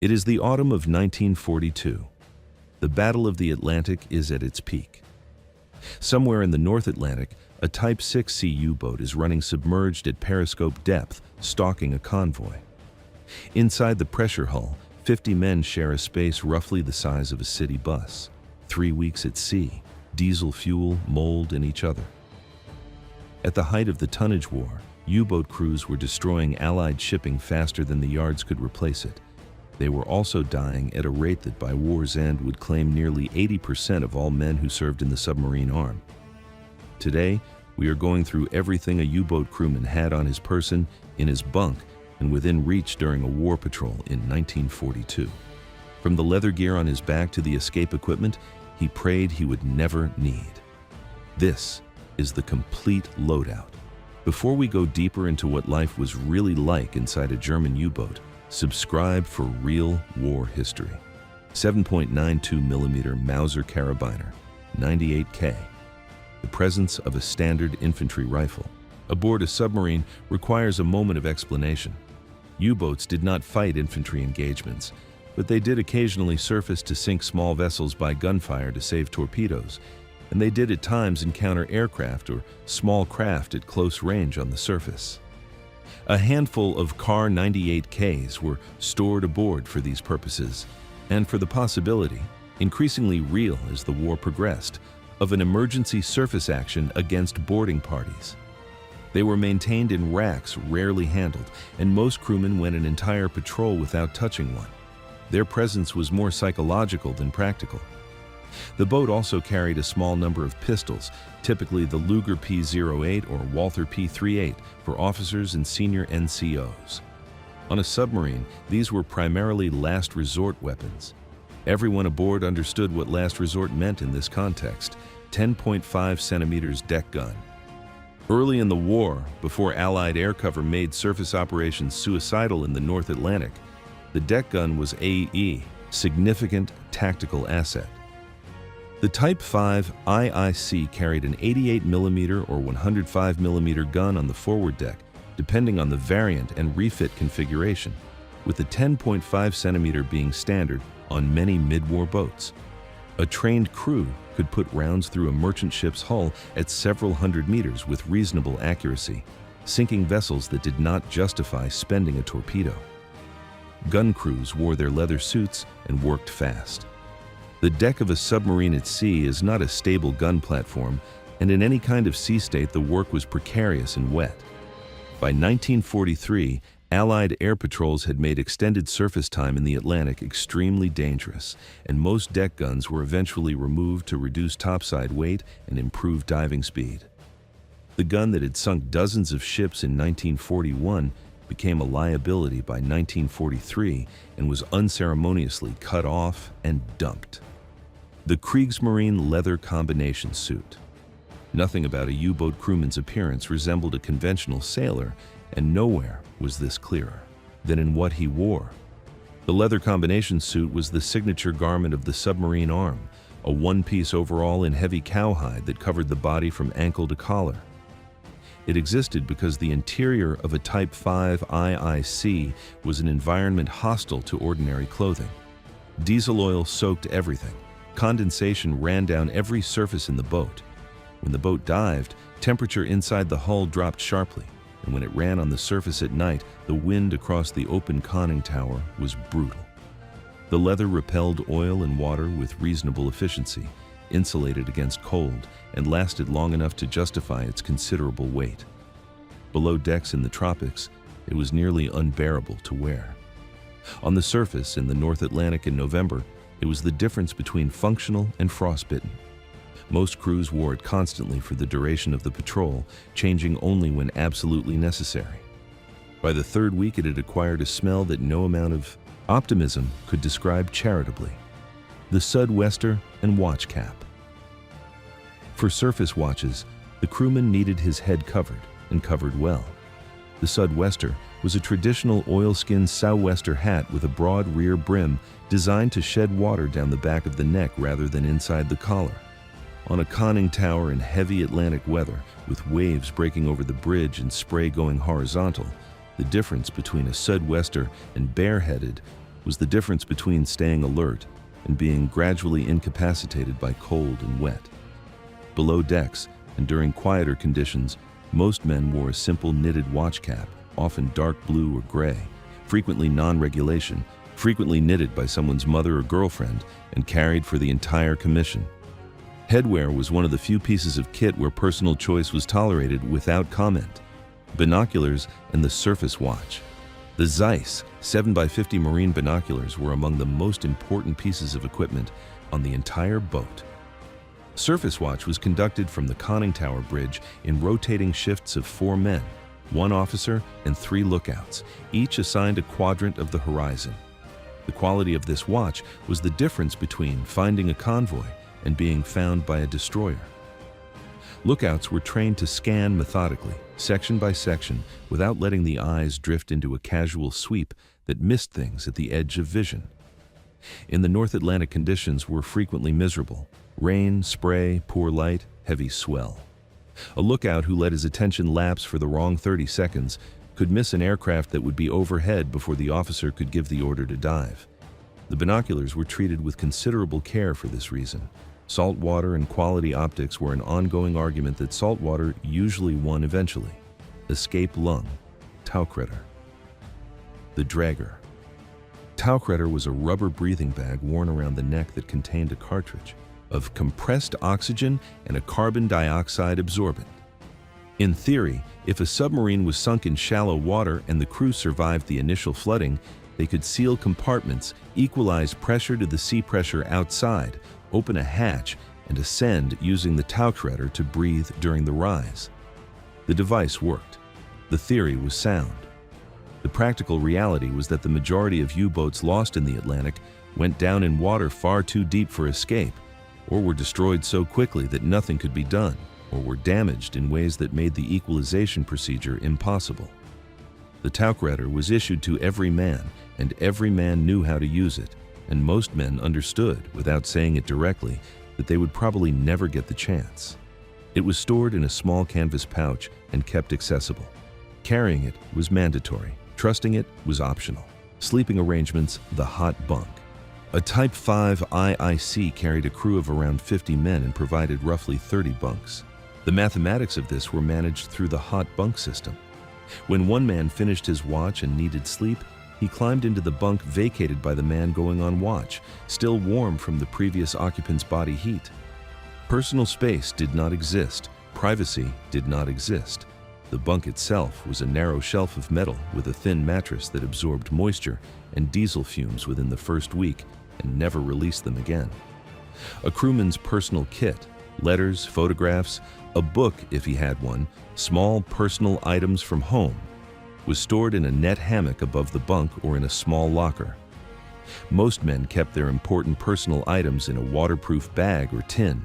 It is the autumn of 1942. The Battle of the Atlantic is at its peak. Somewhere in the North Atlantic, a Type 6C U-boat is running submerged at periscope depth, stalking a convoy. Inside the pressure hull, 50 men share a space roughly the size of a city bus. 3 weeks at sea, diesel fuel, mold, and each other. At the height of the tonnage war, U-boat crews were destroying Allied shipping faster than the yards could replace it. They were also dying at a rate that by war's end would claim nearly 80% of all men who served in the submarine arm. Today, we are going through everything a U-boat crewman had on his person, in his bunk, and within reach during a war patrol in 1942. From the leather gear on his back to the escape equipment, he prayed he would never need. This is the complete loadout. Before we go deeper into what life was really like inside a German U-boat, subscribe for real war history. 7.92mm Mauser carabiner, 98K. The presence of a standard infantry rifle aboard a submarine requires a moment of explanation. U-boats did not fight infantry engagements, but they did occasionally surface to sink small vessels by gunfire to save torpedoes, and they did at times encounter aircraft or small craft at close range on the surface. A handful of Car 98Ks were stored aboard for these purposes, and for the possibility, increasingly real as the war progressed, of an emergency surface action against boarding parties. They were maintained in racks rarely handled, and most crewmen went an entire patrol without touching one. Their presence was more psychological than practical. The boat also carried a small number of pistols, typically the Luger P-08 or Walther P-38 for officers and senior NCOs. On a submarine, these were primarily last resort weapons. Everyone aboard understood what last resort meant in this context: 10.5 centimeters deck gun. Early in the war, before Allied air cover made surface operations suicidal in the North Atlantic, the deck gun was a significant tactical asset. The Type 5 IIC carried an 88mm or 105mm gun on the forward deck, depending on the variant and refit configuration, with the 10.5 centimeter being standard on many mid-war boats. A trained crew could put rounds through a merchant ship's hull at several hundred meters with reasonable accuracy, sinking vessels that did not justify spending a torpedo. Gun crews wore their leather suits and worked fast. The deck of a submarine at sea is not a stable gun platform, and in any kind of sea state the work was precarious and wet. By 1943, Allied air patrols had made extended surface time in the Atlantic extremely dangerous, and most deck guns were eventually removed to reduce topside weight and improve diving speed. The gun that had sunk dozens of ships in 1941 became a liability by 1943 and was unceremoniously cut off and dumped. The Kriegsmarine leather combination suit. Nothing about a U-boat crewman's appearance resembled a conventional sailor, and nowhere was this clearer than in what he wore. The leather combination suit was the signature garment of the submarine arm, a one-piece overall in heavy cowhide that covered the body from ankle to collar. It existed because the interior of a Type 5 IIC was an environment hostile to ordinary clothing. Diesel oil soaked everything. Condensation ran down every surface in the boat. When the boat dived, temperature inside the hull dropped sharply, and when it ran on the surface at night, the wind across the open conning tower was brutal. The leather repelled oil and water with reasonable efficiency, insulated against cold, and lasted long enough to justify its considerable weight. Below decks in the tropics, it was nearly unbearable to wear. On the surface in the North Atlantic in November, it was the difference between functional and frostbitten. Most crews wore it constantly for the duration of the patrol, changing only when absolutely necessary. By the third week, it had acquired a smell that no amount of optimism could describe charitably: the Sudwester and watch cap. For surface watches, the crewman needed his head covered, and covered well. The Sudwester was a traditional oilskin sou'wester hat with a broad rear brim designed to shed water down the back of the neck rather than inside the collar. On a conning tower in heavy Atlantic weather, with waves breaking over the bridge and spray going horizontal, the difference between a Sudwester and bareheaded was the difference between staying alert and being gradually incapacitated by cold and wet. Below decks, and during quieter conditions, most men wore a simple knitted watch cap, often dark blue or gray, frequently non-regulation, frequently knitted by someone's mother or girlfriend, and carried for the entire commission. Headwear was one of the few pieces of kit where personal choice was tolerated without comment. Binoculars and the surface watch. The Zeiss 7x50 marine binoculars were among the most important pieces of equipment on the entire boat. Surface watch was conducted from the conning tower bridge in rotating shifts of 4 men, 1 officer, and 3 lookouts, each assigned a quadrant of the horizon. The quality of this watch was the difference between finding a convoy and being found by a destroyer. Lookouts were trained to scan methodically, section by section, without letting the eyes drift into a casual sweep that missed things at the edge of vision. In the North Atlantic, conditions were frequently miserable: rain, spray, poor light, heavy swell. A lookout who let his attention lapse for the wrong 30 seconds could miss an aircraft that would be overhead before the officer could give the order to dive. The binoculars were treated with considerable care for this reason. Salt water and quality optics were an ongoing argument that salt water usually won eventually. Escape lung, Tauchretter. The dragger. Tauchretter was a rubber breathing bag worn around the neck that contained a cartridge of compressed oxygen and a carbon dioxide absorbent. In theory, if a submarine was sunk in shallow water and the crew survived the initial flooding, they could seal compartments, equalize pressure to the sea pressure outside, open a hatch, and ascend using the Tauchretter to breathe during the rise. The device worked. The theory was sound. The practical reality was that the majority of U-boats lost in the Atlantic went down in water far too deep for escape, or were destroyed so quickly that nothing could be done, or were damaged in ways that made the equalization procedure impossible. The Tauchretter was issued to every man, and every man knew how to use it, and most men understood, without saying it directly, that they would probably never get the chance. It was stored in a small canvas pouch and kept accessible. Carrying it was mandatory. Trusting it was optional. Sleeping arrangements, the hot bunk. A Type 5 IIC carried a crew of around 50 men and provided roughly 30 bunks. The mathematics of this were managed through the hot bunk system. When one man finished his watch and needed sleep, he climbed into the bunk vacated by the man going on watch, still warm from the previous occupant's body heat. Personal space did not exist. Privacy did not exist. The bunk itself was a narrow shelf of metal with a thin mattress that absorbed moisture and diesel fumes within the first week and never released them again. A crewman's personal kit, letters, photographs, a book if he had one, small personal items from home, was stored in a net hammock above the bunk or in a small locker. Most men kept their important personal items in a waterproof bag or tin.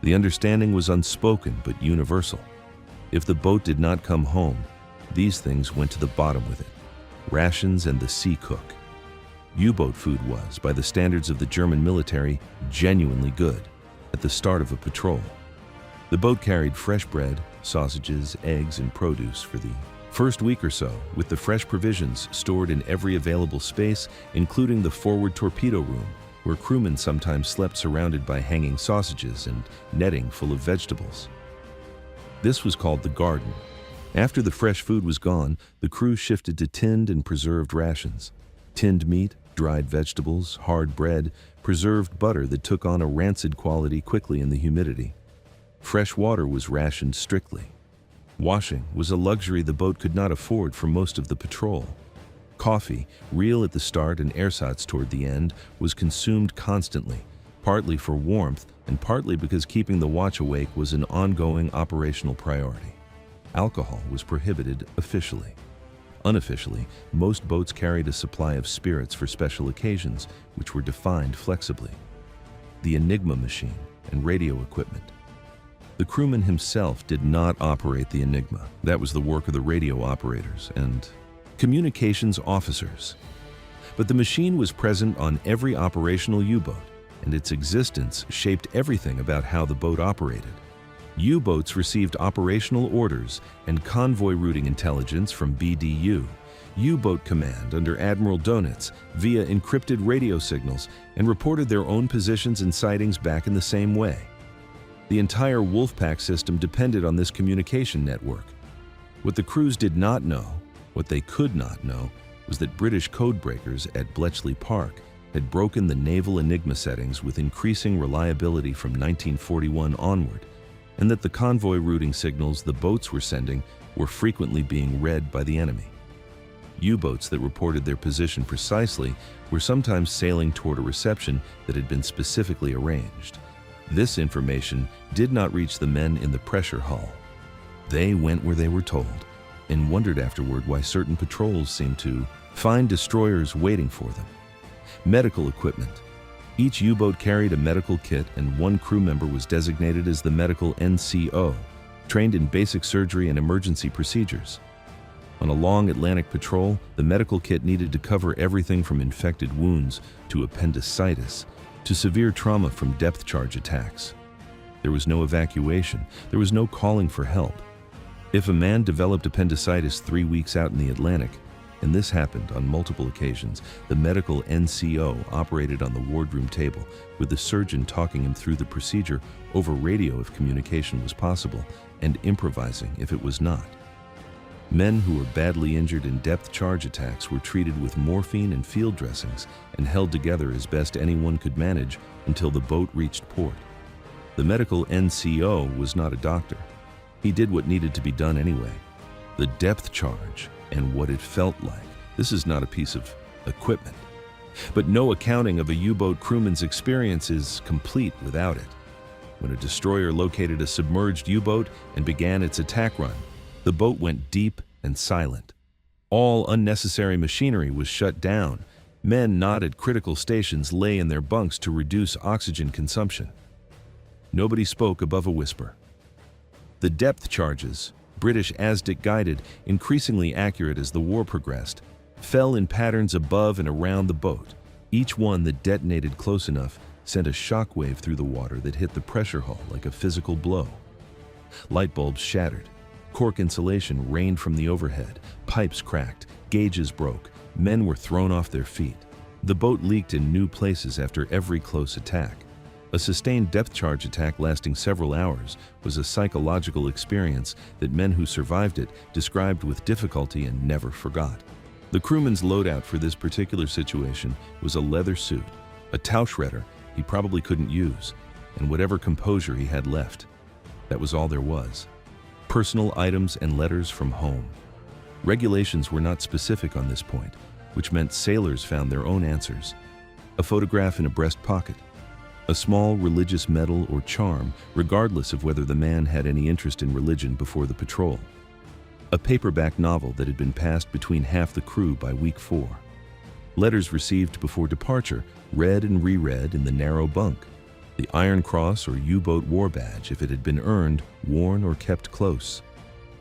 The understanding was unspoken but universal. If the boat did not come home, these things went to the bottom with it: rations and the sea cook. U-boat food was, by the standards of the German military, genuinely good at the start of a patrol. The boat carried fresh bread, sausages, eggs, and produce for the first week or so, with the fresh provisions stored in every available space, including the forward torpedo room, where crewmen sometimes slept surrounded by hanging sausages and netting full of vegetables. This was called the garden. After the fresh food was gone, the crew shifted to tinned and preserved rations. Tinned meat, dried vegetables, hard bread, preserved butter that took on a rancid quality quickly in the humidity. Fresh water was rationed strictly. Washing was a luxury the boat could not afford for most of the patrol. Coffee, real at the start and ersatz toward the end, was consumed constantly, partly for warmth and partly because keeping the watch awake was an ongoing operational priority. Alcohol was prohibited officially. Unofficially, most boats carried a supply of spirits for special occasions, which were defined flexibly. The Enigma machine and radio equipment. The crewman himself did not operate the Enigma. That was the work of the radio operators and communications officers. But the machine was present on every operational U-boat, and its existence shaped everything about how the boat operated. U-boats received operational orders and convoy routing intelligence from BDU, U-Boat Command under Admiral Donitz via encrypted radio signals and reported their own positions and sightings back in the same way. The entire Wolfpack system depended on this communication network. What the crews did not know, what they could not know, was that British codebreakers at Bletchley Park had broken the naval Enigma settings with increasing reliability from 1941 onward, and that the convoy routing signals the boats were sending were frequently being read by the enemy. U-boats that reported their position precisely were sometimes sailing toward a reception that had been specifically arranged. This information did not reach the men in the pressure hull. They went where they were told, and wondered afterward why certain patrols seemed to find destroyers waiting for them. Medical equipment. Each U-boat carried a medical kit, and one crew member was designated as the medical NCO, trained in basic surgery and emergency procedures. On a long Atlantic patrol, the medical kit needed to cover everything from infected wounds to appendicitis to severe trauma from depth charge attacks. There was no evacuation. There was no calling for help. If a man developed appendicitis 3 weeks out in the Atlantic, and this happened on multiple occasions, the medical NCO operated on the wardroom table, with the surgeon talking him through the procedure over radio if communication was possible, and improvising if it was not. Men who were badly injured in depth charge attacks were treated with morphine and field dressings and held together as best anyone could manage until the boat reached port. The medical NCO was not a doctor. He did what needed to be done anyway. The depth charge and what it felt like. This is not a piece of equipment. But no accounting of a U-boat crewman's experience is complete without it. When a destroyer located a submerged U-boat and began its attack run, the boat went deep and silent. All unnecessary machinery was shut down. Men not at critical stations lay in their bunks to reduce oxygen consumption. Nobody spoke above a whisper. The depth charges, British ASDIC guided, increasingly accurate as the war progressed, fell in patterns above and around the boat. Each one that detonated close enough sent a shockwave through the water that hit the pressure hull like a physical blow. Light bulbs shattered. Cork insulation rained from the overhead. Pipes cracked. Gauges broke. Men were thrown off their feet. The boat leaked in new places after every close attack. A sustained depth charge attack lasting several hours was a psychological experience that men who survived it described with difficulty and never forgot. The crewman's loadout for this particular situation was a leather suit, a tow shredder he probably couldn't use, and whatever composure he had left. That was all there was. Personal items and letters from home. Regulations were not specific on this point, which meant sailors found their own answers. A photograph in a breast pocket. A small religious medal or charm, regardless of whether the man had any interest in religion before the patrol. A paperback novel that had been passed between half the crew by week 4. Letters received before departure, read and reread in the narrow bunk. The Iron Cross or U-boat war badge, if it had been earned, worn or kept close.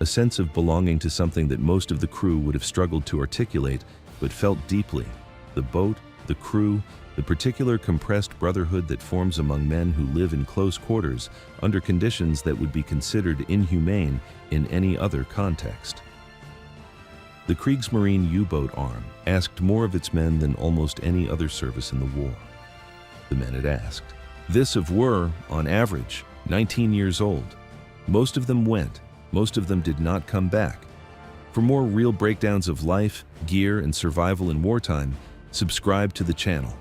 A sense of belonging to something that most of the crew would have struggled to articulate, but felt deeply. The boat, the crew, the particular compressed brotherhood that forms among men who live in close quarters under conditions that would be considered inhumane in any other context. The Kriegsmarine U-boat arm asked more of its men than almost any other service in the war. The men had asked. This of were, on average, 19 years old. Most of them went. Most of them did not come back. For more real breakdowns of life, gear, and survival in wartime, subscribe to the channel.